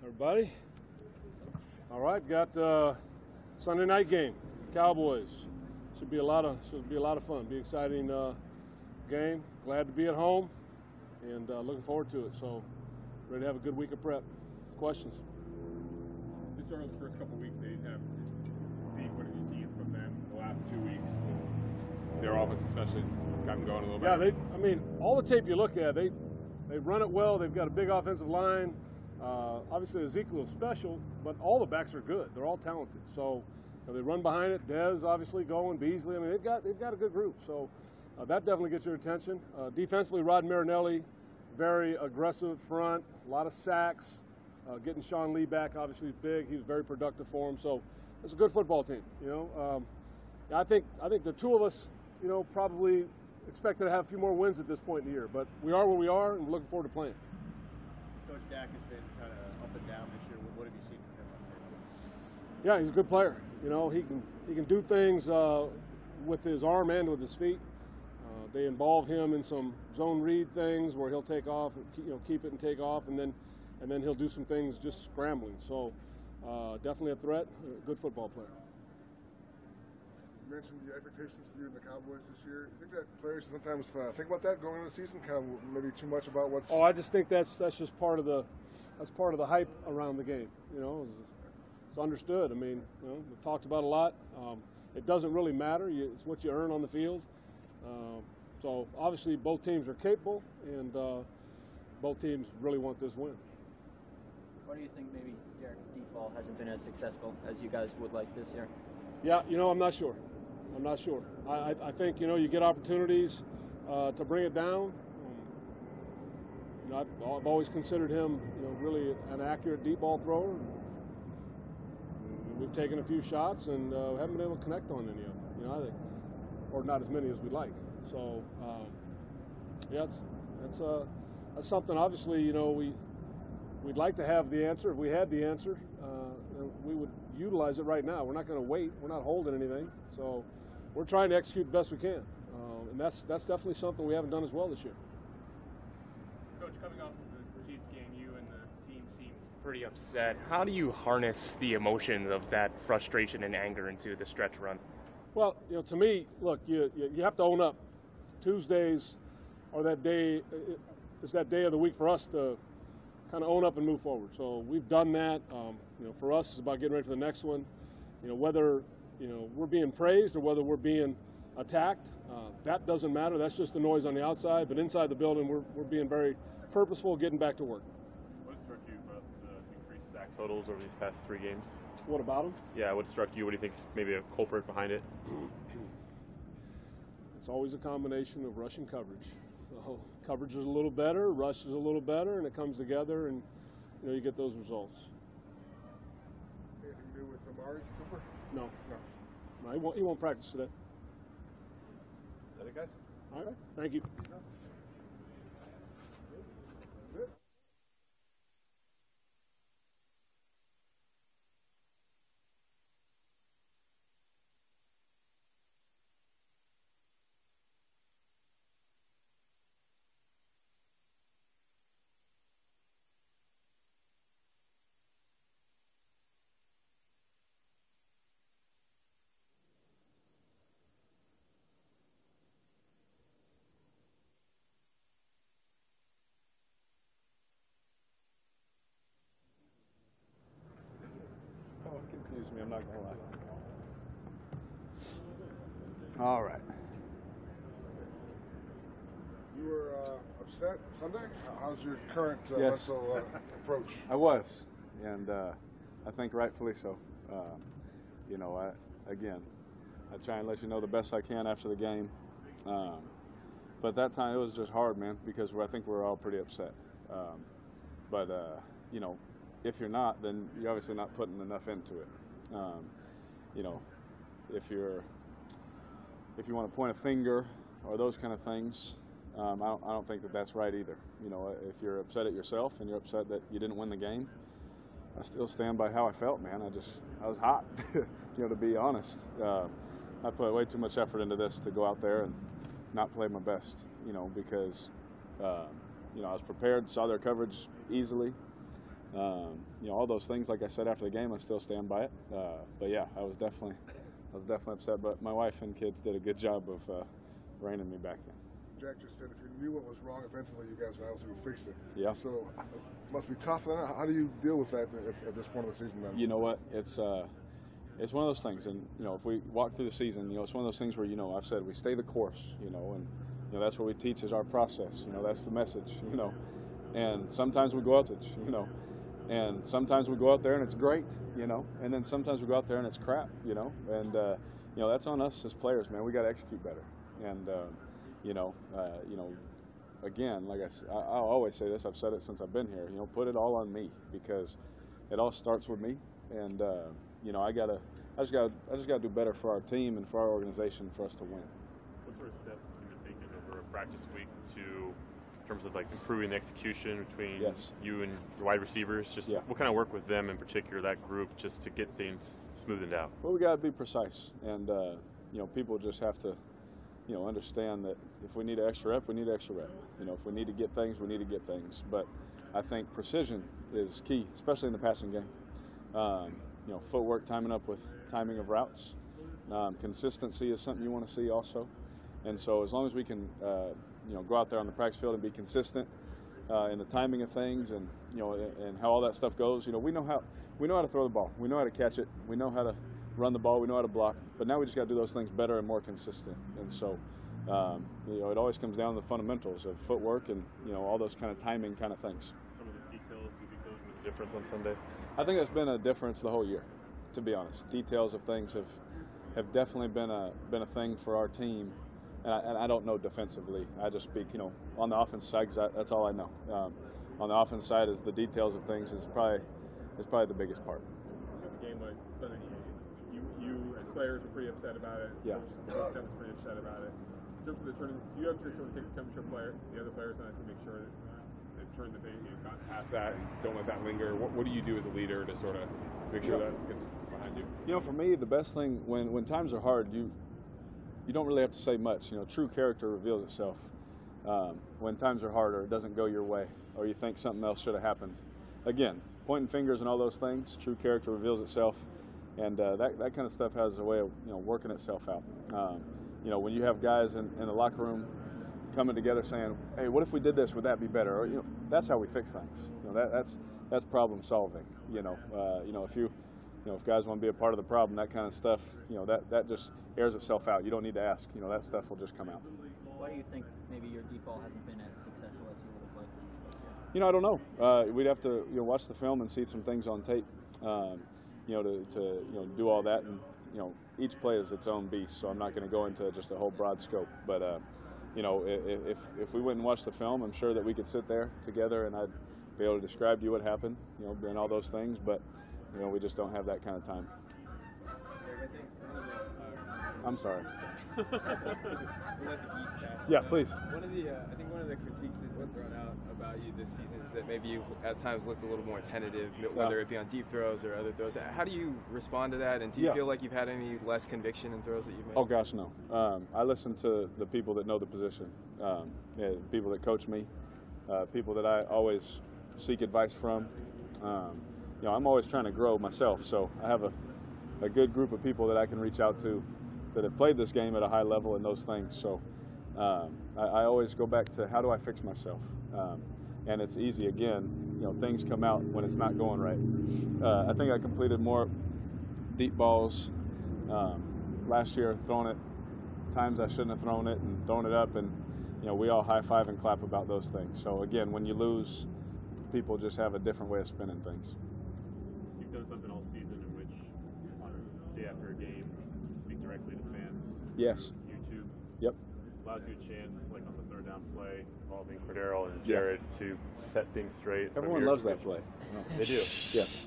everybody. All right, got Sunday night game, Cowboys. Should be a lot of fun. Be an exciting game. Glad to be at home, and looking forward to it. So, ready to have a good week of prep. Questions? This Earl's first couple weeks, they have beat. What have you seen from them the last 2 weeks? Their offense, especially, has gotten going a little bit. Yeah, I mean, all the tape you look at, they run it well. They've got a big offensive line. Obviously, Ezekiel is special, but all the backs are good. They're all talented. So they run behind it. Dez obviously going. Beasley. I mean, they've got a good group. So that definitely gets your attention. Defensively, Rod Marinelli, very aggressive front. A lot of sacks. Getting Sean Lee back obviously is big. He was very productive for him. So it's a good football team. I think the two of us, probably expected to have a few more wins at this point in the year. But we are where we are, and we're looking forward to playing. Coach Dak has been kind of up and down this year. What have you seen from him on tape? Yeah, he's a good player. He can do things with his arm and with his feet. They involve him in some zone read things where he'll take off, keep it and take off, and then he'll do some things just scrambling. So definitely a threat. A good football player. You mentioned the expectations for you in the Cowboys this year. You think that players sometimes think about that going into the season? Kind of maybe too much about what's. Oh, I just think that's just part of the hype around the game. It's understood. I mean, we've talked about it a lot. It doesn't really matter. It's what you earn on the field. So obviously both teams are capable, and both teams really want this win. Why do you think maybe Derek's default hasn't been as successful as you guys would like this year? Yeah, I'm not sure. I think, you get opportunities to bring it down. I've always considered him, really an accurate deep ball thrower. We've taken a few shots and haven't been able to connect on any of them, I think, or not as many as we'd like. So, yeah, that's something. Obviously, we'd like to have the answer. If we had the answer, we would utilize it right now. We're not going to wait. We're not holding anything. So we're trying to execute the best we can. And that's definitely something we haven't done as well this year. Coach, coming off of the Chiefs game, you and the team seem pretty upset. How do you harness the emotions of that frustration and anger into the stretch run? Well, to me, look, you have to own up. Tuesdays are that day. It's that day of the week for us to kind of own up and move forward. So we've done that. For us, it's about getting ready for the next one. Whether we're being praised or whether we're being attacked, that doesn't matter. That's just the noise on the outside. But inside the building, we're being very purposeful, getting back to work. What struck you about the increased sack totals over these past 3 games? What about them? Yeah, what struck you? What do you think is maybe a culprit behind it? It's always a combination of rush and coverage. So coverage is a little better, rush is a little better, and it comes together, and you get those results. Anything new with Amari Cooper? No. He won't practice today. Is that it, guys? All right. Thank you. Confuse me, I'm not gonna lie. All right. You were upset Sunday? How's your current Yes. mental approach? I was, and I think rightfully so. I try and let you know the best I can after the game. But that time it was just hard, man, because I think we're all pretty upset. If you're not, then you're obviously not putting enough into it. If you want to point a finger or those kind of things, I don't think that that's right either. If you're upset at yourself and you're upset that you didn't win the game, I still stand by how I felt, man. I was hot, to be honest. I put way too much effort into this to go out there and not play my best, because I was prepared, saw their coverage easily, You know, all those things. Like I said after the game, I still stand by it. But yeah, I was definitely upset. But my wife and kids did a good job of reining me back in. Jack just said if you knew what was wrong offensively, you guys obviously would fix it. Yeah. So it must be tough then. How do you deal with that at this point of the season then? You know what? It's one of those things, and you know, if we walk through the season, you know, it's one of those things where, you know, I've said we stay the course, you know, and you know that's what we teach is our process. You know, that's the message, you know. And sometimes we go out to, you know, and sometimes we go out there and it's great, you know, and then sometimes we go out there and it's crap, you know, and you know, that's on us as players, man. We got to execute better, and you know, again, like I always say this. I've said it since I've been here. You know, put it all on me because it all starts with me, and you know, I just gotta do better for our team and for our organization for us to win. What sort of steps have you been taking over a practice week in terms of like improving the execution between you and your wide receivers? Just what kind of work with them in particular, that group, just to get things smoothened out? Well, we got to be precise, and you know, people just have to, you know, understand that if we need an extra rep, we need an extra rep. You know, if we need to get things, we need to get things. But I think precision is key, especially in the passing game. You know, footwork, timing up with timing of routes. Consistency is something you want to see also. And so as long as we can, you know, go out there on the practice field and be consistent in the timing of things, and you know, and how all that stuff goes. You know, we know how to throw the ball. We know how to catch it. We know how to run the ball. We know how to block. But now we just got to do those things better and more consistent. And so, you know, it always comes down to the fundamentals of footwork and, you know, all those kind of timing kind of things. Some of the details, do you think those were the difference on Sunday? I think that's been a difference the whole year, to be honest. Details of things have definitely been a thing for our team. And I don't know defensively. I just speak, you know, on the offense side, because that's all I know. On the offense side, is the details of things is probably the biggest part. The game like Sunday, you as players were pretty upset about it. Yeah. Coach was pretty upset about it. In terms of the turning, you have to sort of take the temperature of the other players, and I can make sure that they turn the page, you know, past that, and don't let that linger. What do you do as a leader to sort of make sure that gets behind you? You know, for me, the best thing when times are hard, you don't really have to say much. You know, true character reveals itself. When times are hard or it doesn't go your way or you think something else should have happened. Again, pointing fingers and all those things, true character reveals itself. And that kind of stuff has a way of, you know, working itself out. You know, when you have guys in the locker room coming together saying, hey, what if we did this? Would that be better? Or, you know, that's how we fix things. You know, that's problem solving. You know, if guys want to be a part of the problem, that kind of stuff, you know, that just airs itself out. You don't need to ask. You know, that stuff will just come out. Why do you think maybe your deep ball hasn't been as successful as you would have liked? You know, I don't know. We'd have to, you know, watch the film and see some things on tape. You know, to you know, do all that, and you know, each play is its own beast. So I'm not going to go into just a whole broad scope. But you know, if we went and watched the film, I'm sure that we could sit there together and I'd be able to describe to you what happened. You know, and all those things. But you know, we just don't have that kind of time. I'm sorry. Yeah, please. I think one of the critiques that's been thrown out about you this season is that maybe you've at times looked a little more tentative, whether it be on deep throws or other throws. How do you respond to that? And do you feel like you've had any less conviction in throws that you've made? Oh gosh, no. I listen to the people that know the position, people that coach me, people that I always seek advice from. You know, I'm always trying to grow myself, so I have a good group of people that I can reach out to that have played this game at a high level and those things. So I always go back to how do I fix myself? And it's easy. Again, you know, things come out when it's not going right. I think I completed more deep balls last year, throwing it times I shouldn't have thrown it and thrown it up, and you know, we all high five and clap about those things. So again, when you lose, people just have a different way of spinning things. You've done something all season in which, on a day after a game, speak directly to fans. Yes. YouTube. Yep. Allows you a chance, like on the third down play, involving Cordero and Jared, to set things straight. Everyone loves that play. They do. Yes.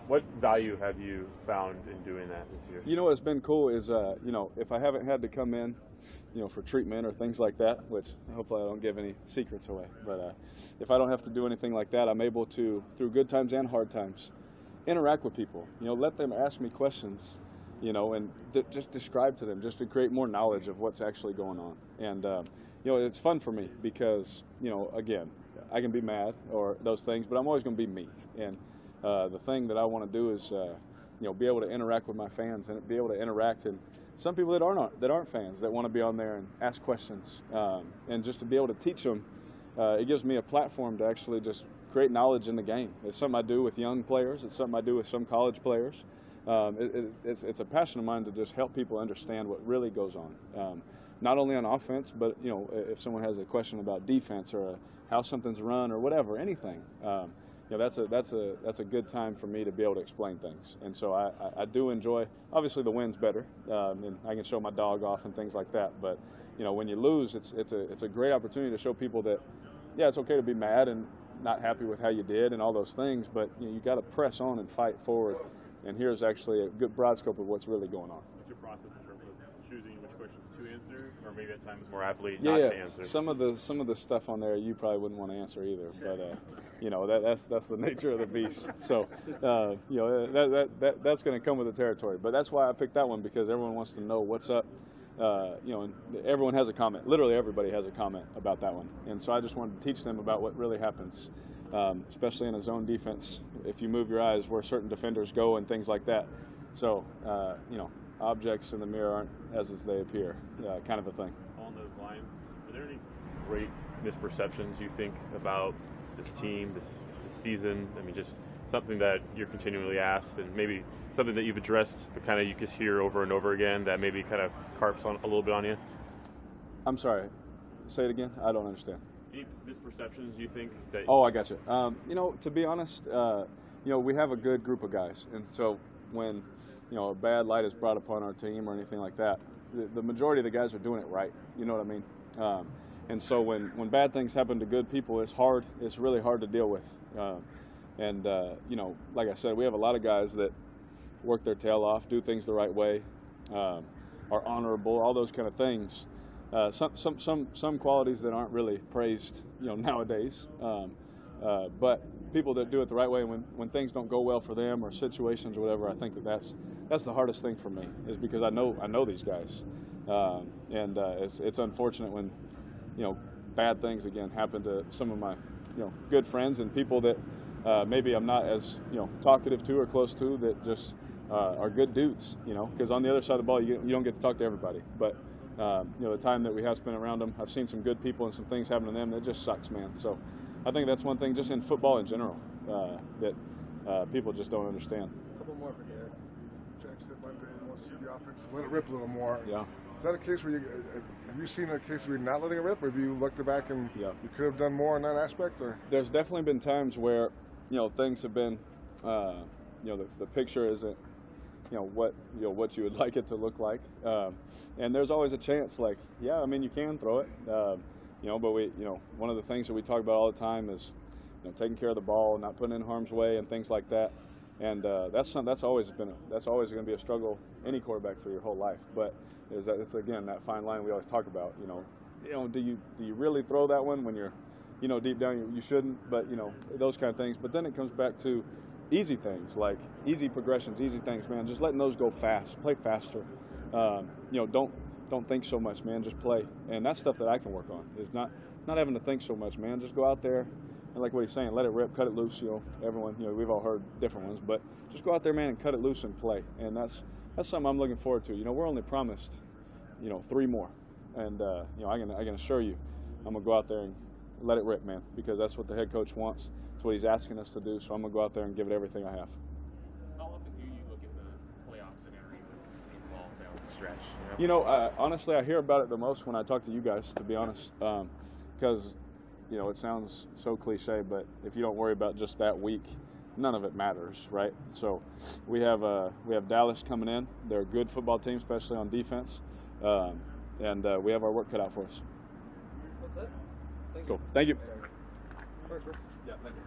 What value have you found in doing that this year? You know what's been cool is, you know, if I haven't had to come in, you know, for treatment or things like that, which hopefully I don't give any secrets away, but if I don't have to do anything like that, I'm able to, through good times and hard times, interact with people. You know, let them ask me questions, you know, and just describe to them, just to create more knowledge of what's actually going on. And, you know, it's fun for me because, you know, again, I can be mad or those things, but I'm always going to be me. And the thing that I want to do is, be able to interact with my fans and be able to interact. And some people that aren't fans that want to be on there and ask questions, and just to be able to teach them, it gives me a platform to actually just create knowledge in the game. It's something I do with young players. It's something I do with some college players. It's a passion of mine to just help people understand what really goes on. Not only on offense, but if someone has a question about defense or how something's run or whatever, anything, that's a good time for me to be able to explain things. And so I do enjoy. Obviously, the win's better, and I can show my dog off and things like that. But when you lose, it's a great opportunity to show people that it's okay to be mad and not happy with how you did and all those things, but you got to press on and fight forward. And here's actually a good broad scope of what's really going on. What's your process in terms of choosing which questions to answer, or maybe at times more aptly not to answer? Some of the stuff on there you probably wouldn't want to answer either, but that's the nature of the beast. So that's going to come with the territory. But that's why I picked that one, because everyone wants to know what's up. And everyone has a comment. Literally everybody has a comment about that one. And so I just wanted to teach them about what really happens, especially in a zone defense. If you move your eyes where certain defenders go and things like that. So, objects in the mirror aren't as they appear, kind of a thing. On those lines, are there any great misperceptions you think about this team, this season? I mean, just something that you're continually asked, and maybe something that you've addressed, but kind of you just hear over and over again that maybe kind of carps on a little bit on you? I'm sorry. Say it again. I don't understand. Any misperceptions you think that? Oh, I got you. To be honest, we have a good group of guys, and so when a bad light is brought upon our team or anything like that, the majority of the guys are doing it right. You know what I mean? And so when bad things happen to good people, it's hard. It's really hard to deal with. Like I said, we have a lot of guys that work their tail off, do things the right way, are honorable, all those kind of things. Some qualities that aren't really praised, nowadays. But people that do it the right way, when things don't go well for them or situations or whatever, I think that's the hardest thing for me, is because I know these guys, and it's unfortunate when bad things again happen to some of my good friends and people that maybe I'm not as talkative to or close to, that just are good dudes, because on the other side of the ball you don't get to talk to everybody, but the time that we have spent around them, I've seen some good people and some things happen to them that just sucks, man. So I think that's one thing just in football in general that people just don't understand. A couple more for Derek. Jack said Monday he wants to see the offense let it rip a little more. Yeah. Is that a case where have you seen a case where you're not letting it rip, or have you looked back and you could have done more in that aspect? Or there's definitely been times where things have been the picture isn't what you would like it to look like, and there's always a chance, you can throw it, but we one of the things that we talk about all the time is taking care of the ball, not putting in harm's way and things like that, and that's always going to be a struggle, any quarterback, for your whole life. But it's again that fine line we always talk about. Do you really throw that one when you're deep down you shouldn't, but those kind of things. But then it comes back to easy things, like easy progressions, easy things, man. Just letting those go fast, play faster. Don't think so much, man. Just play, and that's stuff that I can work on. Is not having to think so much, man. Just go out there and, like what he's saying, let it rip, cut it loose. Everyone, we've all heard different ones, but just go out there, man, and cut it loose and play. And that's something I'm looking forward to. We're only promised, 3 more, and I can assure you, I'm gonna go out there and let it rip, man, because that's what the head coach wants. It's what he's asking us to do, so I'm going to go out there and give it everything I have. How often do you look at the playoff scenarios involved down the stretch? Honestly, I hear about it the most when I talk to you guys, to be honest, because, it sounds so cliche, but if you don't worry about just that week, none of it matters, right? So we have Dallas coming in. They're a good football team, especially on defense, and we have our work cut out for us. That's it. Cool. Thank you. Thanks, Rick. Yeah, thank you.